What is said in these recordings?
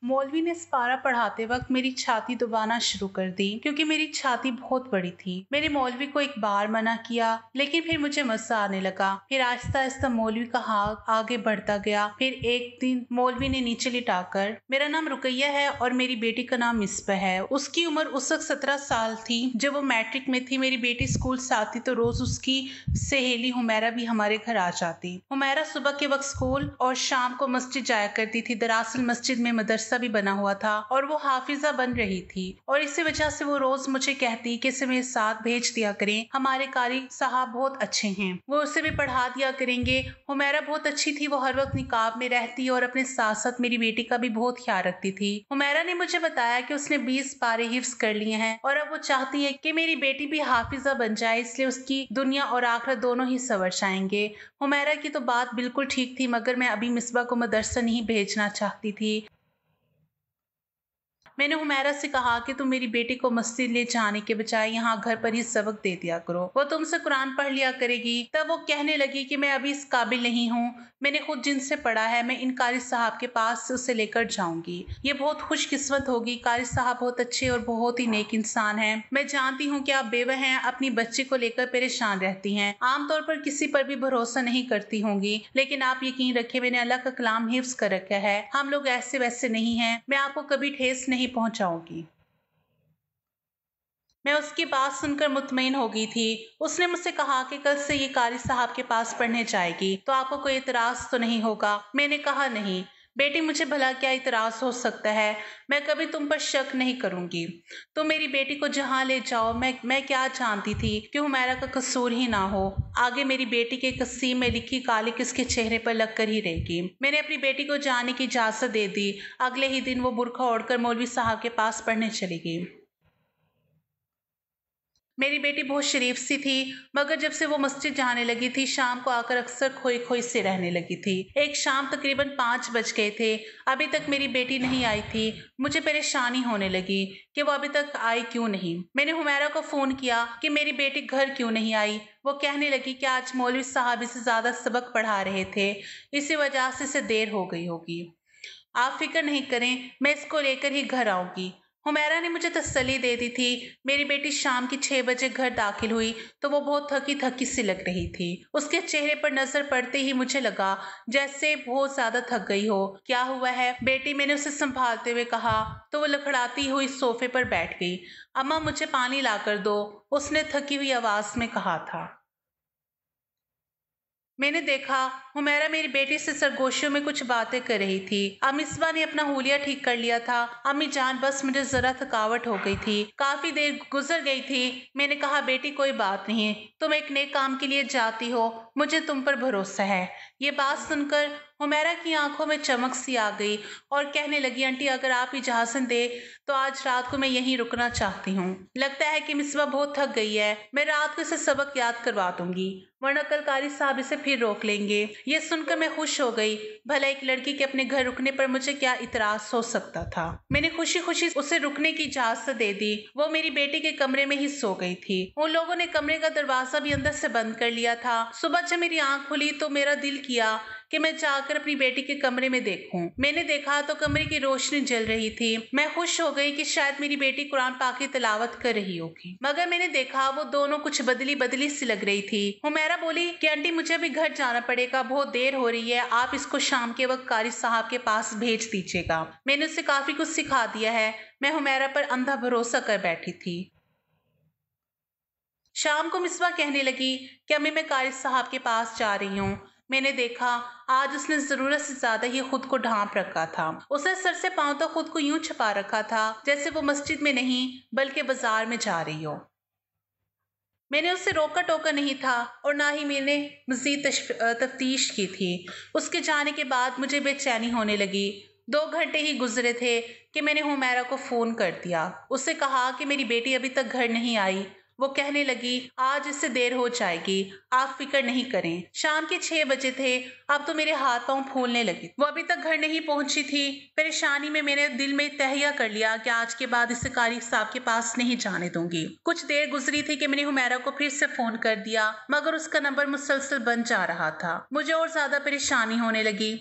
मौलवी ने इस पारा पढ़ाते वक्त मेरी छाती दबाना शुरू कर दी क्योंकि मेरी छाती बहुत बड़ी थी। मैंने मौलवी को एक बार मना किया, लेकिन फिर मुझे मजा आने लगा। फिर आहिस्ता आहिस्ता मौलवी का हाथ आगे बढ़ता गया। फिर एक दिन मौलवी ने नीचे लिटाकर, मेरा नाम रुकैया है और मेरी बेटी का नाम मिसबा है। उसकी उम्र उस वक्त 17 साल थी। जब वो मैट्रिक में थी, मेरी बेटी स्कूल से आती तो रोज उसकी सहेली हुमैरा भी हमारे घर आ जाती। हुमैरा सुबह के वक्त स्कूल और शाम को मस्जिद जाया करती थी। दरअसल मस्जिद में मदरसा भी बना हुआ था और वो हाफिजा बन रही थी, और इसी वजह से वो रोज मुझे कहती कि इसे मेरे साथ भेज दिया करें, हमारे कारी साहब बहुत अच्छे हैं, वो उसे भी पढ़ा दिया करेंगे। हुमैरा बहुत अच्छी थी, वो हर वक्त निकाब में रहती और अपने साथ साथ मेरी बेटी का भी बहुत ख्याल रखती थी। हुमैरा ने मुझे बताया कि उसने 20 पारे हिफ्ज कर लिए हैं और अब वो चाहती है कि मेरी बेटी भी हाफिजा बन जाए, इसलिए उसकी दुनिया और आखिरत दोनों ही संवर जाएंगे। हुमैरा की तो बात बिल्कुल ठीक थी, मगर मैं अभी मिसबा को मदरसा नहीं भेजना चाहती थी। मैंने हुमैरा से कहा कि तुम मेरी बेटी को मस्जिद ले जाने के बजाय यहाँ घर पर ही सबक दे दिया करो, वो तुमसे कुरान पढ़ लिया करेगी। तब वो कहने लगी कि मैं अभी इस काबिल नहीं हूँ, मैंने खुद जिनसे पढ़ा है, मैं इन कारी साहब के पास उसे लेकर जाऊंगी। ये बहुत खुशकिस्मत होगी, कारी साहब बहुत अच्छे और बहुत ही नेक इंसान हैं। मैं जानती हूँ कि आप बेवा हैं, अपनी बच्ची को लेकर परेशान रहती हैं, आमतौर पर किसी पर भी भरोसा नहीं करती होंगी, लेकिन आप यकीन रखें, मैंने अल्लाह का कलाम हिफ्ज कर रखा है, हम लोग ऐसे वैसे नहीं हैं, मैं आपको कभी ठेस नहीं पहुंचाऊंगी। मैं उसकी बात सुनकर मुतमईन हो गई थी। उसने मुझसे कहा कि कल से ये कारी साहब के पास पढ़ने जाएगी, तो आपको कोई इतराज तो नहीं होगा? मैंने कहा नहीं बेटी, मुझे भला क्या इतराज हो सकता है, मैं कभी तुम पर शक नहीं करूंगी। तुम मेरी बेटी को जहाँ ले जाओ। मैं क्या जानती थी कि हुमैरा का कसूर ही ना हो, आगे मेरी बेटी के कसीम में लिखी काली किसके चेहरे पर लगकर ही रहेगी। मैंने अपनी बेटी को जाने की इजाजत दे दी। अगले ही दिन वो बुरखा ओढ़कर मौलवी साहब के पास पढ़ने चली गई। मेरी बेटी बहुत शरीफ सी थी, मगर जब से वो मस्जिद जाने लगी थी, शाम को आकर अक्सर खोई खोई से रहने लगी थी। एक शाम तकरीबन 5 बज गए थे, अभी तक मेरी बेटी नहीं आई थी। मुझे परेशानी होने लगी कि वो अभी तक आई क्यों नहीं। मैंने हुमैरा को फोन किया कि मेरी बेटी घर क्यों नहीं आई। वो कहने लगी कि आज मौलवी साहब इसे ज्यादा सबक पढ़ा रहे थे, इसी वजह से इसे देर हो गई होगी। आप फिक्र नहीं करें, मैं इसको लेकर ही घर आऊंगी। हुमैरा ने मुझे तसल्ली दे दी थी। मेरी बेटी शाम की 6 बजे घर दाखिल हुई तो वो बहुत थकी थकी सी लग रही थी। उसके चेहरे पर नजर पड़ते ही मुझे लगा जैसे बहुत ज्यादा थक गई हो। क्या हुआ है बेटी, मैंने उसे संभालते हुए कहा, तो वो लखड़ाती हुई सोफे पर बैठ गई। अम्मा मुझे पानी ला कर दो, उसने थकी हुई आवाज में कहा था। मैंने देखा हुमैरा मेरी बेटी से सरगोशियों में कुछ बातें कर रही थी। अमिस्बा ने अपना हुलिया ठीक कर लिया था। अम्मी जान, बस मुझे जरा थकावट हो गई थी, काफी देर गुजर गई थी। मैंने कहा बेटी कोई बात नहीं, तुम एक नए काम के लिए जाती हो, मुझे तुम पर भरोसा है। ये बात सुनकर हुमैरा की आंखों में चमक सी आ गई और कहने लगी, आंटी अगर आप इजाजत दे तो आज रात को मैं यहीं रुकना चाहती हूँ। लगता है कि मिसबा बहुत थक गई है, मैं रात को इसे सबक याद करवा दूंगी, वरना कल कारी साहब इसे फिर रोक लेंगे। ये सुनकर मैं खुश हो गई। भला एक लड़की के अपने घर रुकने पर मुझे क्या इतराज हो सकता था। मैंने खुशी खुशी उसे रुकने की इजाजत दे दी। वो मेरी बेटी के कमरे में ही सो गई थी। उन लोगों ने कमरे का दरवाजा भी अंदर से बंद कर लिया था। सुबह जब मेरी आंख खुली तो मेरा दिल किया कि मैं जाकर अपनी बेटी के कमरे में देखूं। मैंने देखा तो कमरे की रोशनी जल रही थी। मैं खुश हो गई कि शायद मेरी बेटी कुरान पाक की तिलावत कर रही होगी, मगर मैंने देखा वो दोनों कुछ बदली बदली सी लग रही थी। हुमैरा बोली कि आंटी मुझे अभी घर जाना पड़ेगा, बहुत देर हो रही है, आप इसको शाम के वक्त कारी साहब के पास भेज दीजिएगा। मैंने उसे काफी कुछ सिखा दिया है। मैं हुमैरा पर अंधा भरोसा कर बैठी थी। शाम को मिसबा कहने लगी कि अम्मी मैं कारी साहब के पास जा रही हूँ। मैंने देखा आज उसने जरूरत से ज्यादा ही खुद को ढांप रखा था। उसने सर से पांव तक खुद को यूं छुपा रखा था जैसे वो मस्जिद में नहीं बल्कि बाजार में जा रही हो। मैंने उससे रोका टोका नहीं था और ना ही मैंने मजीद तफ्तीश की थी। उसके जाने के बाद मुझे बेचैनी होने लगी। 2 घंटे ही गुजरे थे कि मैंने हुमैरा को फोन कर दिया। उससे कहा कि मेरी बेटी अभी तक घर नहीं आई। वो कहने लगी आज इससे देर हो जाएगी, आप फिक्र नहीं करें। शाम के 6 बजे थे, अब तो मेरे हाथ पांव फूलने लगे। वो अभी तक घर नहीं पहुंची थी। परेशानी में मैंने दिल में तहैया कर लिया कि आज के बाद इसे कारी साहब के पास नहीं जाने दूंगी। कुछ देर गुजरी थी कि मैंने हुमैरा को फिर से फोन कर दिया, मगर उसका नंबर मुसलसल बंद जा रहा था। मुझे और ज्यादा परेशानी होने लगी।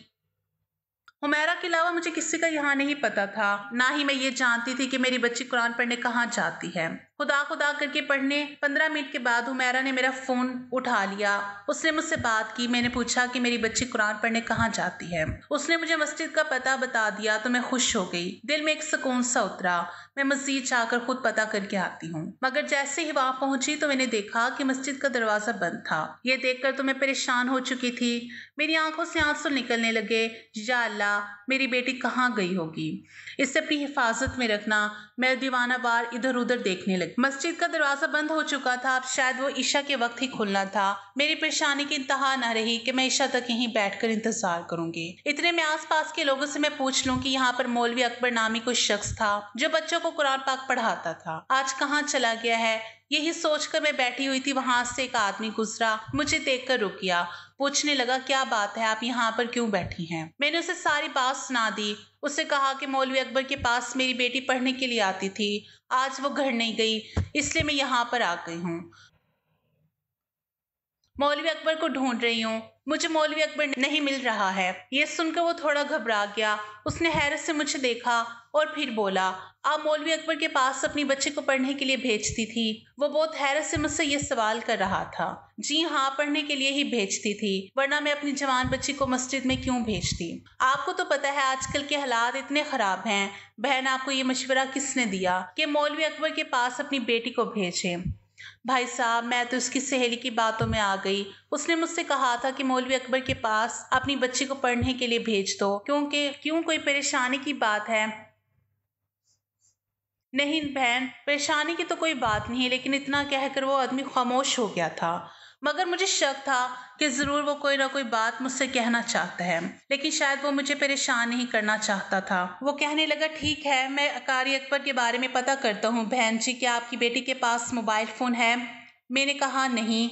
हुमैरा के अलावा मुझे किसी का यहाँ नहीं पता था, ना ही मैं ये जानती थी कि मेरी बच्ची कुरान पढ़ने कहाँ जाती है। खुदा खुदा करके पढ़ने 15 मिनट के बाद हुमैरा ने मेरा फोन उठा लिया। उसने मुझसे बात की। मैंने पूछा कि मेरी बच्ची कुरान पढ़ने कहाँ जाती है। उसने मुझे मस्जिद का पता बता दिया तो मैं खुश हो गई। दिल में एक सुकून सा उतरा। मैं मस्जिद जाकर खुद पता करके आती हूँ। मगर जैसे ही वहां पहुंची तो मैंने देखा कि मस्जिद का दरवाजा बंद था। ये देखकर तो मैं परेशान हो चुकी थी। मेरी आंखों से आंसू निकलने लगे। या अल्लाह, मेरी बेटी कहाँ गई होगी, इसे अपनी हिफाजत में रखना। मैं दीवाना बार इधर उधर देखने लगी। मस्जिद का दरवाजा बंद हो चुका था। अब शायद वो ईशा के वक्त ही खुलना था। मेरी परेशानी की इंतहा न रही कि मैं ईशा तक यहीं बैठकर इंतजार करूंगी। इतने में आसपास के लोगों से मैं पूछ लूं कि यहाँ पर मौलवी अकबर नामी कोई शख्स था जो बच्चों को कुरान पाक पढ़ाता था। आज कहाँ चला गया है? यही सोचकर मैं बैठी हुई थी। वहां से एक आदमी गुजरा, मुझे देखकर रुक गया। पूछने लगा, क्या बात है, आप यहाँ पर क्यों बैठी हैं? मैंने उसे सारी बात सुना दी। उससे कहा कि मौलवी अकबर के पास मेरी बेटी पढ़ने के लिए आती थी। आज वो घर नहीं गई, इसलिए मैं यहाँ पर आ गई हूँ। मौलवी अकबर को ढूंढ रही हूँ। मुझे मौलवी अकबर नहीं मिल रहा है। ये सुनकर वो थोड़ा घबरा गया। उसने हैरत से मुझे देखा और फिर बोला, आप मौलवी अकबर के पास अपनी बच्ची को पढ़ने के लिए भेजती थी? वो बहुत हैरत से मुझसे ये सवाल कर रहा था। जी हाँ, पढ़ने के लिए ही भेजती थी, वरना मैं अपनी जवान बच्ची को मस्जिद में क्यों भेजती? आपको तो पता है आजकल के हालात इतने खराब हैं। बहन, आपको ये मशवरा किसने दिया कि मौलवी अकबर के पास अपनी बेटी को भेजें? भाई साहब, मैं तो उसकी सहेली की बातों में आ गई। उसने मुझसे कहा था कि मौलवी अकबर के पास अपनी बच्ची को पढ़ने के लिए भेज दो, क्यों कोई परेशानी की बात है? नहीं बहन, परेशानी की तो कोई बात नहीं है, लेकिन इतना कहकर वो आदमी खामोश हो गया था। मगर मुझे शक था कि जरूर वो कोई ना कोई बात मुझसे कहना चाहता है, लेकिन शायद वो मुझे परेशान नहीं करना चाहता था। वो कहने लगा, ठीक है, मैं कारी अकबर के बारे में पता करता हूँ। बहन जी, क्या आपकी बेटी के पास मोबाइल फोन है? मैंने कहा नहीं।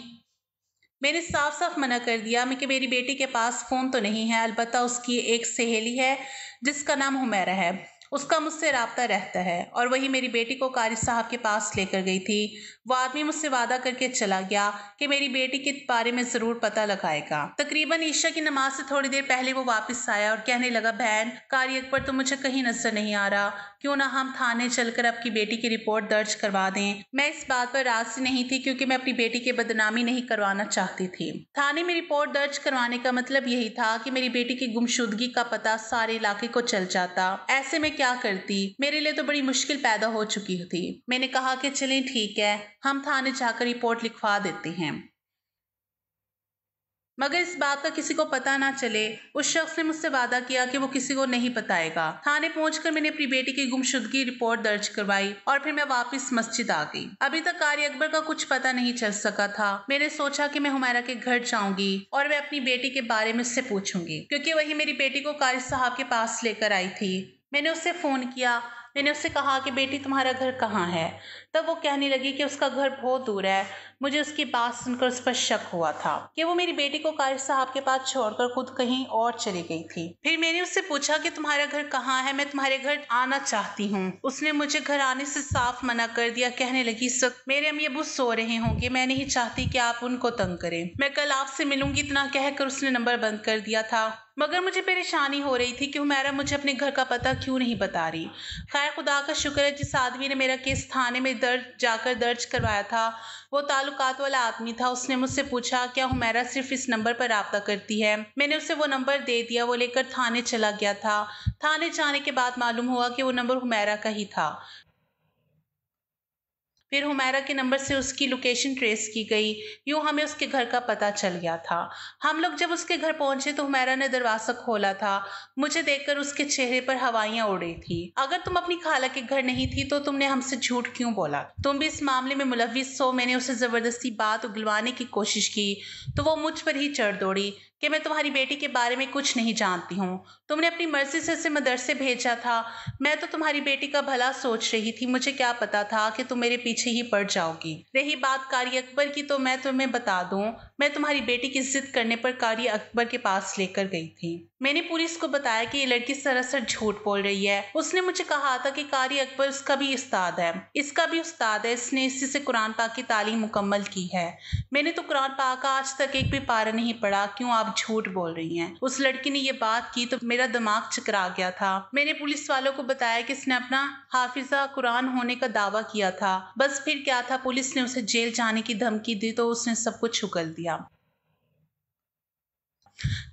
मैंने साफ साफ मना कर दिया मैं कि मेरी बेटी के पास फोन तो नहीं है, अलबत्ता उसकी एक सहेली है जिसका नाम हुमैरा है। उसका मुझसे राब्ता रहता है और वही मेरी बेटी को कारी साहब के पास लेकर गई थी। वो आदमी मुझसे वादा करके चला गया कि मेरी बेटी के बारे में जरूर पता लगाएगा। तकरीबन ईशा की नमाज से थोड़ी देर पहले वो वापस आया और कहने लगा, बहन, कारी अकबर तो मुझे कहीं नजर नहीं आ रहा। क्यों ना हम थाने चलकर आपकी बेटी की रिपोर्ट दर्ज करवा दें? मैं इस बात पर राजी नहीं थी क्योंकि मैं अपनी बेटी की बदनामी नहीं करवाना चाहती थी। थाने में रिपोर्ट दर्ज करवाने का मतलब यही था कि मेरी बेटी की गुमशुदगी का पता सारे इलाके को चल जाता। ऐसे में क्या करती? मेरे लिए तो बड़ी मुश्किल पैदा हो चुकी थी। मैंने कहा कि चलें ठीक है, हम थाने जाकर रिपोर्ट लिखवा देते हैं, मगर इस बात का किसी को पता ना चले। उस शख्स ने मुझसे वादा किया कि वो किसी को नहीं बताएगा। थाने पहुंचकर मैंने अपनी बेटी की गुमशुदगी रिपोर्ट दर्ज करवाई और फिर मैं वापस मस्जिद आ गई। अभी तक कारी अकबर का कुछ पता नहीं चल सका था। मैंने सोचा कि मैं हुमैरा के घर जाऊंगी और मैं अपनी बेटी के बारे में उससे पूछूंगी, क्योंकि वही मेरी बेटी को कारी साहब के पास लेकर आई थी। मैंने उससे फोन किया। मैंने उससे कहा कि बेटी, तुम्हारा घर कहाँ है? तब वो कहने लगी कि उसका घर बहुत दूर है। मुझे उसकी बात सुनकर उस पर शक हुआ था कि वो मेरी बेटी को कारी साहब के पास छोड़कर खुद कहीं और चली गई थी। फिर मैंने उससे पूछा कि तुम्हारा घर कहाँ है, मैं तुम्हारे घर आना चाहती हूँ। उसने मुझे घर आने से साफ मना कर दिया। कहने लगी, मेरे अम्मी अबू सो रहे होंगे, मैं नहीं चाहती कि आप उनको तंग करें, मैं कल आपसे मिलूंगी। इतना कहकर उसने नंबर बंद कर दिया था। मगर मुझे परेशानी हो रही थी कि हुमैरा मुझे अपने घर का पता क्यों नहीं बता रही। खैर, खुदा का शुक्र है, जिस आदमी ने मेरा केस थाने में जाकर दर्ज करवाया था वो ताल्लुकात वाला आदमी था। उसने मुझसे पूछा, क्या हुमैरा सिर्फ इस नंबर पर राब्ता करती है? मैंने उसे वो नंबर दे दिया। वो लेकर थाने चला गया था। थाने जाने के बाद मालूम हुआ कि वो नंबर हुमैरा का ही था। फिर हुमैरा के नंबर से उसकी लोकेशन ट्रेस की गई। यूं हमें उसके घर का पता चल गया था। हम लोग जब उसके घर पहुंचे तो हुमैरा ने दरवाजा खोला था। मुझे देखकर उसके चेहरे पर हवाइयां उड़ रही थी। अगर तुम अपनी खाला के घर नहीं थी तो तुमने हमसे झूठ क्यों बोला? तुम भी इस मामले में मुलविस हो। मैंने उसे जबरदस्ती बात उगलवाने की कोशिश की तो वो मुझ पर ही चढ़ दौड़ी कि मैं तुम्हारी बेटी के बारे में कुछ नहीं जानती हूँ। तुमने अपनी मर्जी से उसे मदरसे भेजा था। मैं तो तुम्हारी बेटी का भला सोच रही थी। मुझे क्या पता था कि तुम मेरे पीछे ही पड़ जाओगी। रही बात कारी अकबर की, तो मैं तुम्हें बता दूं, मैं तुम्हारी बेटी की जिद करने पर कारी अकबर के पास लेकर गई थी। मैंने पुलिस को बताया कि ये लड़की सरासर झूठ बोल रही है। उसने मुझे कहा था कि कारी अकबर उसका भी उस्ताद है, इसका भी उस्ताद है। इसने इसी से कुरान पाक की तालीम मुकम्मल की है। मैंने तो कुरान पाक का आज तक एक भी पारा नहीं पढ़ा। क्यों, आप आप झूठ बोल रही हैं। उस लड़की ने ये बात की तो मेरा दिमाग चकरा गया था। मैंने पुलिस वालों को बताया कि इसने अपना हाफिजा कुरान होने का दावा किया था। बस फिर क्या था, पुलिस ने उसे जेल जाने की धमकी दी तो उसने सब कुछ उगल दिया।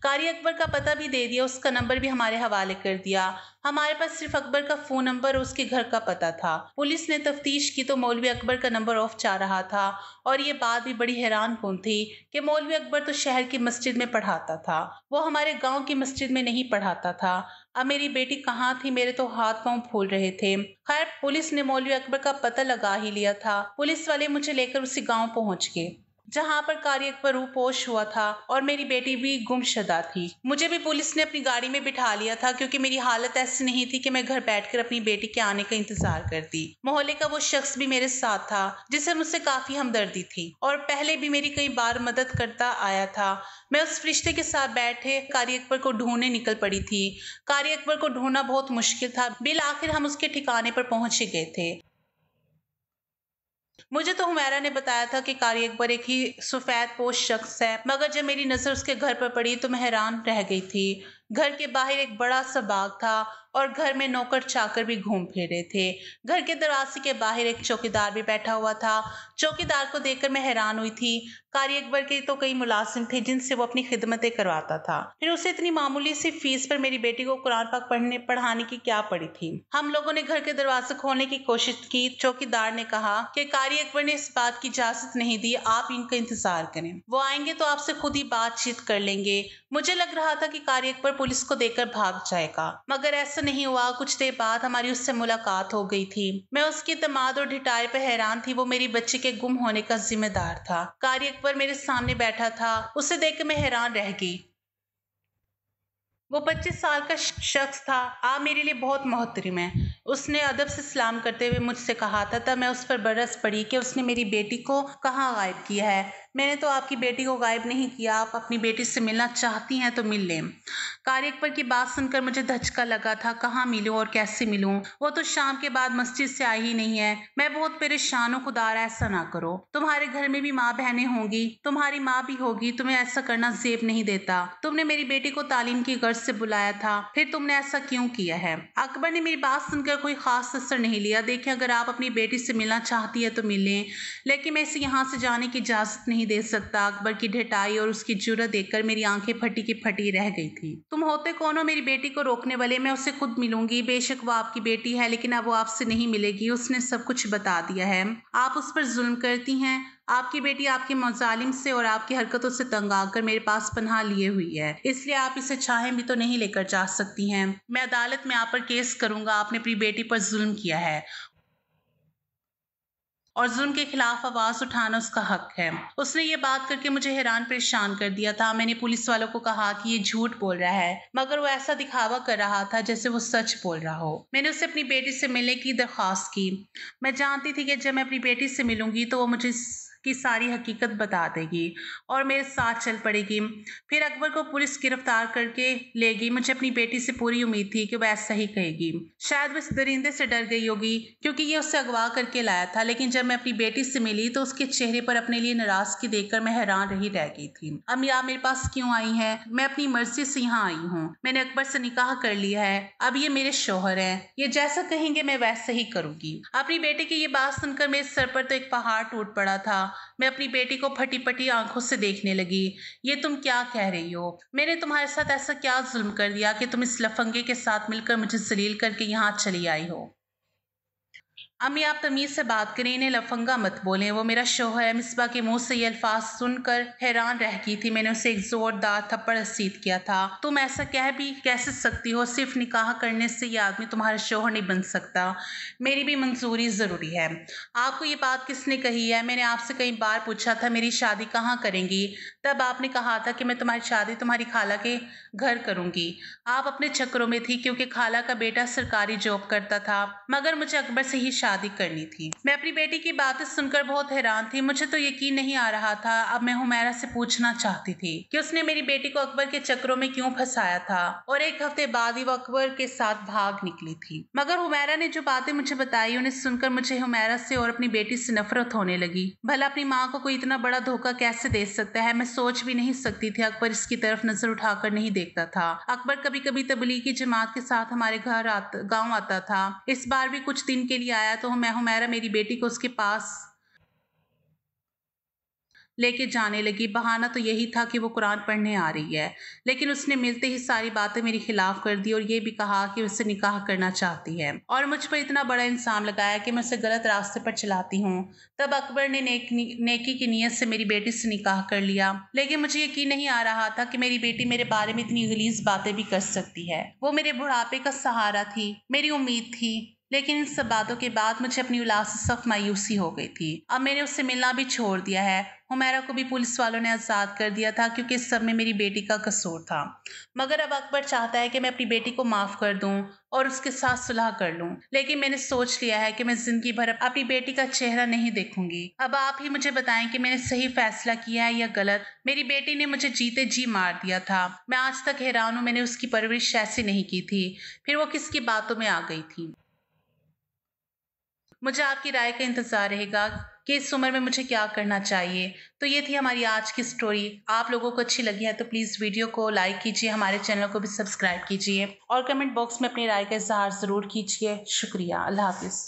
कारी अकबर का पता भी दे दिया, उसका नंबर भी हमारे हवाले कर दिया। हमारे पास सिर्फ अकबर का फोन नंबर और उसके घर का पता था। पुलिस ने तफ्तीश की तो मौलवी अकबर का नंबर ऑफ जा रहा था। और ये बात भी बड़ी हैरान कौन थी कि मौलवी अकबर तो शहर की मस्जिद में पढ़ाता था, वो हमारे गांव की मस्जिद में नहीं पढ़ाता था। अब मेरी बेटी कहाँ थी, मेरे तो हाथ पांव फूल रहे थे। खैर, पुलिस ने मौलवी अकबर का पता लगा ही लिया था। पुलिस वाले मुझे लेकर उसी गाँव पहुंच गए जहां पर कारी अकबर रूपोश हुआ था और मेरी बेटी भी गुमशुदा थी। मुझे भी पुलिस ने अपनी गाड़ी में बिठा लिया था क्योंकि मेरी हालत ऐसी नहीं थी कि मैं घर बैठकर अपनी बेटी के आने का इंतजार करती। मोहल्ले का वो शख्स भी मेरे साथ था जिसे मुझसे काफी हमदर्दी थी और पहले भी मेरी कई बार मदद करता आया था। मैं उस फरिश्ते के साथ बैठे कारी अकबर को ढूंढने निकल पड़ी थी। कारी अकबर को ढूंढना बहुत मुश्किल था। बिल आखिर हम उसके ठिकाने पर पहुंच गए थे। मुझे तो हुमैरा ने बताया था कि कारी अकबर एक ही सफेद पोश शख्स है, मगर जब मेरी नजर उसके घर पर पड़ी तो मैं हैरान रह गई थी। घर के बाहर एक बड़ा सा बाग था और घर में नौकर चाकर भी घूम फिर रहे थे। घर के दरवाजे के बाहर एक चौकीदार भी बैठा हुआ था। चौकीदार को देखकर मैं हैरान हुई थी। कारी अकबर के तो कई मुलाजिम थे जिनसे वो अपनी खिदमतें करवाता था, फिर उसे इतनी मामूली सी फीस पर मेरी बेटी को कुरान पाक पढ़ाने की क्या पड़ी थी। हम लोगों ने घर के दरवाजे खोलने की कोशिश की। चौकीदार ने कहा कि कारी अकबर ने इस बात की इजाजत नहीं दी, आप इनका इंतजार करें, वो आएंगे तो आपसे खुद ही बातचीत कर लेंगे। मुझे लग रहा था कि कारी अकबर पुलिस को देकर भाग जाएगा, मगर ऐसा नहीं हुआ। कुछ देर बाद हमारी उससे मुलाकात हो गई थी। मैं उसकी तमाद और ढिठाई पर हैरान थी। वो मेरी बच्चे के गुम होने का जिम्मेदार था। कारी अकबर मेरे सामने बैठा था। उसे देख मैं हैरान रह गई। वो 25 साल का शख्स था। आप मेरे लिए बहुत मोहतरम है, उसने अदब से सलाम करते हुए मुझसे कहा था। तब मैं उस पर बरस पड़ी कि उसने मेरी बेटी को कहाँ गायब किया है। मैंने तो आपकी बेटी को गायब नहीं किया, आप अपनी बेटी से मिलना चाहती हैं तो मिल लें। कारी अकबर की बात सुनकर मुझे धचका लगा था। कहाँ मिलूं और कैसे मिलूं? वो तो शाम के बाद मस्जिद से आई ही नहीं है। मैं बहुत परेशान हूँ, खुदारा ऐसा ना करो। तुम्हारे घर में भी माँ बहनें होंगी, तुम्हारी माँ भी होगी, तुम्हें ऐसा करना जेब नहीं देता। तुमने मेरी बेटी को तालीम की गर्ज से बुलाया था, फिर तुमने ऐसा क्यों किया है? अकबर ने मेरी बात सुनकर कोई खास असर नहीं लिया। देखिए, अगर आप अपनी बेटी से मिलना चाहती है तो मिलें, लेकिन मैं इसे यहाँ से जाने की इजाजत नहीं दे सकता। अकबर की ढिठाई और उसकी जुर्रत देखकर मेरी आंखें फटी की फटी रह गई थी। तुम होते कौन हो मेरी बेटी को रोकने वाले? मैं उसे खुद मिलूंगी। बेशक वो आपकी बेटी है, लेकिन अब वो आपसे नहीं मिलेगी। उसने सब कुछ बता दिया है। आप उस पर जुल्म करती हैं। आपकी बेटी आपके मजालिम से और आपकी हरकतों से तंग आकर मेरे पास पनाह लिए हुई है, इसलिए आप इसे चाहें भी तो नहीं लेकर जा सकती हैं। मैं अदालत में आप पर केस करूंगा। आपने अपनी बेटी पर जुल्म किया है और जुल्म के खिलाफ आवाज उठाना उसका हक है। उसने ये बात करके मुझे हैरान परेशान कर दिया था। मैंने पुलिस वालों को कहा कि ये झूठ बोल रहा है, मगर वो ऐसा दिखावा कर रहा था जैसे वो सच बोल रहा हो। मैंने उससे अपनी बेटी से मिलने की दरख्वास्त की। मैं जानती थी कि जब मैं अपनी बेटी से मिलूंगी तो वो मुझे की सारी हकीकत बता देगी और मेरे साथ चल पड़ेगी। फिर अकबर को पुलिस गिरफ्तार करके लेगी। मुझे अपनी बेटी से पूरी उम्मीद थी कि वह ऐसा ही कहेगी। शायद वो इस दरिंदे से डर गई होगी क्योंकि ये उससे अगवा करके लाया था, लेकिन जब मैं अपनी बेटी से मिली तो उसके चेहरे पर अपने लिए नाराजगी देखकर मैं हैरान रह गई थी। अम्मी, आप मेरे पास क्यों आई हैं? मैं अपनी मर्जी से यहाँ आई हूँ। मैंने अकबर से निकाह कर लिया है, अब ये मेरे शोहर हैं। ये जैसा कहेंगे मैं वैसा ही करूंगी। अपनी बेटी की ये बात सुनकर मेरे सर पर तो एक पहाड़ टूट पड़ा था। मैं अपनी बेटी को फटी पटी आंखों से देखने लगी। ये तुम क्या कह रही हो? मैंने तुम्हारे साथ ऐसा क्या जुल्म कर दिया कि तुम इस लफंगे के साथ मिलकर मुझे जलील करके यहाँ चली आई हो? अम्मी, आप तमीज से बात करें, इन्हें लफंगा मत बोलें, वो मेरा शौहर है। मिसबा के मुंह से ये अल्फाज सुनकर हैरान रह गई थी। मैंने उसे एक जोरदार थप्पड़ रसीद किया था। तुम ऐसा कह भी कैसे सकती हो? सिर्फ निकाह करने से ये आदमी तुम्हारा शौहर नहीं बन सकता। मेरी भी मंजूरी ज़रूरी है। आपको ये बात किसने कही है? मैंने आपसे कई बार पूछा था मेरी शादी कहाँ करेंगी, तब आपने कहा था कि मैं तुम्हारी शादी तुम्हारी खाला के घर करूंगी। आप अपने चक्करों में थी क्योंकि खाला का बेटा सरकारी जॉब करता था, मगर मुझे अकबर से ही शादी करनी थी। मैं अपनी बेटी की बातें सुनकर बहुत हैरान थी। मुझे तो यकीन नहीं आ रहा था। अब मैं हुमैरा से पूछना चाहती थी कि उसने मेरी बेटी को अकबर के चक्करों में क्यों फंसाया था, और एक हफ्ते बाद ही वो अकबर के साथ भाग निकली थी। मगर हुमैरा ने जो बातें मुझे बताई, उन्हें सुनकर मुझे हुमैरा से और अपनी बेटी से नफरत होने लगी। भला अपनी माँ को कोई इतना बड़ा धोखा कैसे दे सकता है? मैं सोच भी नहीं सकती थी। अकबर इसकी तरफ नजर उठाकर नहीं देखता था। अकबर कभी कभी तबलीगी जमात के साथ हमारे गाँव आता था। इस बार भी कुछ दिन के लिए आया तो मैं हुमैरा मेरी बेटी को उसके पास लेके जाने लगी। बहाना तो यही था कि वो कुरान पढ़ने आ रही है, लेकिन उसने मिलते ही सारी बातें मेरे खिलाफ कर दी और ये भी कहा कि उससे निकाह करना चाहती है और मुझ पर इतना बड़ा इल्जाम लगाया कि मैं उसे गलत रास्ते पर चलाती हूँ। तब अकबर ने नेकी की नीयत से मेरी बेटी से निकाह कर लिया, लेकिन मुझे यकीन नहीं आ रहा था कि मेरी बेटी मेरे बारे में इतनी गलीज बातें भी कर सकती है। वो मेरे बुढ़ापे का सहारा थी, मेरी उम्मीद थी, लेकिन इन सब बातों के बाद मुझे अपनी औलाद से सख्त मायूसी हो गई थी। अब मैंने उससे मिलना भी छोड़ दिया है। हुमैरा को भी पुलिस वालों ने आज़ाद कर दिया था क्योंकि इस सब में मेरी बेटी का कसूर था। मगर अब अकबर चाहता है कि मैं अपनी बेटी को माफ़ कर दूं और उसके साथ सुलह कर लूं, लेकिन मैंने सोच लिया है कि मैं जिंदगी भर अपनी बेटी का चेहरा नहीं देखूंगी। अब आप ही मुझे बताएं कि मैंने सही फैसला किया है या गलत। मेरी बेटी ने मुझे जीते जी मार दिया था। मैं आज तक हैरान हूँ, मैंने उसकी परवरिश ऐसी नहीं की थी, फिर वो किसकी बातों में आ गई थी। मुझे आपकी राय का इंतज़ार रहेगा कि इस उम्र में मुझे क्या करना चाहिए। तो ये थी हमारी आज की स्टोरी। आप लोगों को अच्छी लगी है तो प्लीज़ वीडियो को लाइक कीजिए, हमारे चैनल को भी सब्सक्राइब कीजिए और कमेंट बॉक्स में अपनी राय का इजहार ज़रूर कीजिए। शुक्रिया। अल्लाह हाफिज़।